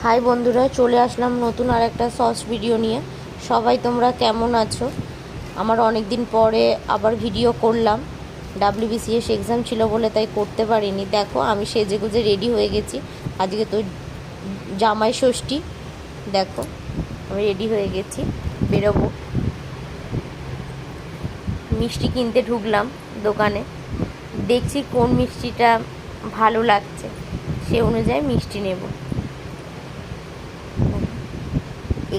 High বন্ধুরা, চলে আসলাম নতুন আর একটা সস ভিডিও নিয়ে। সবাই তোমরা কেমন আছো? আমার অনেক দিন পরে আবার ভিডিও করলাম। ডাব্লিউবিসিএস এক্সাম ছিল বলে তাই করতে পারিনি। দেখো, আমি সেজেগুজে রেডি হয়ে গেছি। আজকে তো জামাই ষষ্ঠী। দেখো, আমি রেডি হয়ে গেছি, বেরোবো। মিষ্টি কিনতে ঢুকলাম দোকানে। দেখছি কোন মিষ্টিটা ভালো লাগছে, সে অনুযায়ী মিষ্টি নেব।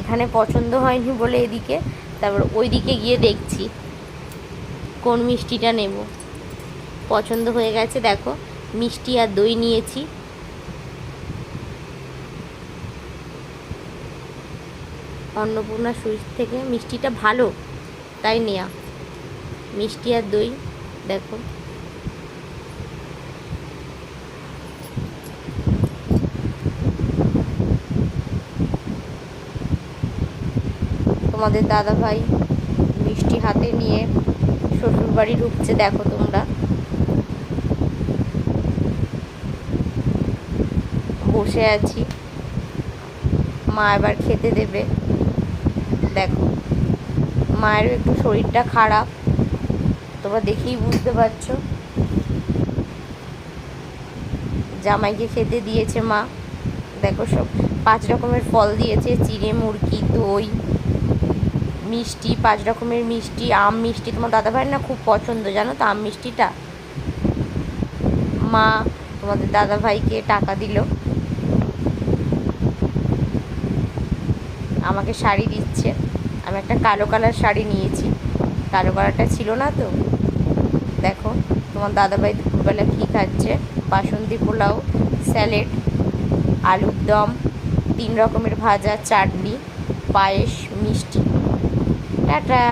এখানে পছন্দ হয়নি বলে এদিকে, তারপর ওইদিকে গিয়ে দেখছি কোন মিষ্টিটা নেব। পছন্দ হয়ে গেছে। দেখো, মিষ্টি আর দই নিয়েছি। অন্নপূর্ণা সুইটস থেকে মিষ্টিটা ভালো, তাই নেয়া। মিষ্টি আর দই দেখো। তোমাদের দাদা ভাই মিষ্টি হাতে নিয়ে শ্বশুর বাড়ি ঢুকছে। দেখো তোমরা, বসে আছি, মা এবার খেতে দেবে। দেখো, মায়েরও একটু শরীরটা খারাপ, তোমরা দেখেই বুঝতে পারছো। জামাইকে খেতে দিয়েছে মা। দেখো, সব 5 রকমের ফল দিয়েছে, চিড়ে মুরগি, দই, মিষ্টি, 5 রকমের মিষ্টি, আম মিষ্টি। তোমার দাদাভাইয়ের না খুব পছন্দ, জানো তো, আম মিষ্টিটা। মা তোমাদের দাদাভাইকে টাকা দিল, আমাকে শাড়ি দিচ্ছে। আমি একটা কালো কালার শাড়ি নিয়েছি, কালো কালারটা ছিল না তো। দেখো, তোমার দাদাভাই দুপুরবেলা কী খাচ্ছে? বাসন্তী পোলাও, স্যালাড, আলুর দম, 3 রকমের ভাজা, চাটনি, পায়েস, মিষ্টি। টাটা।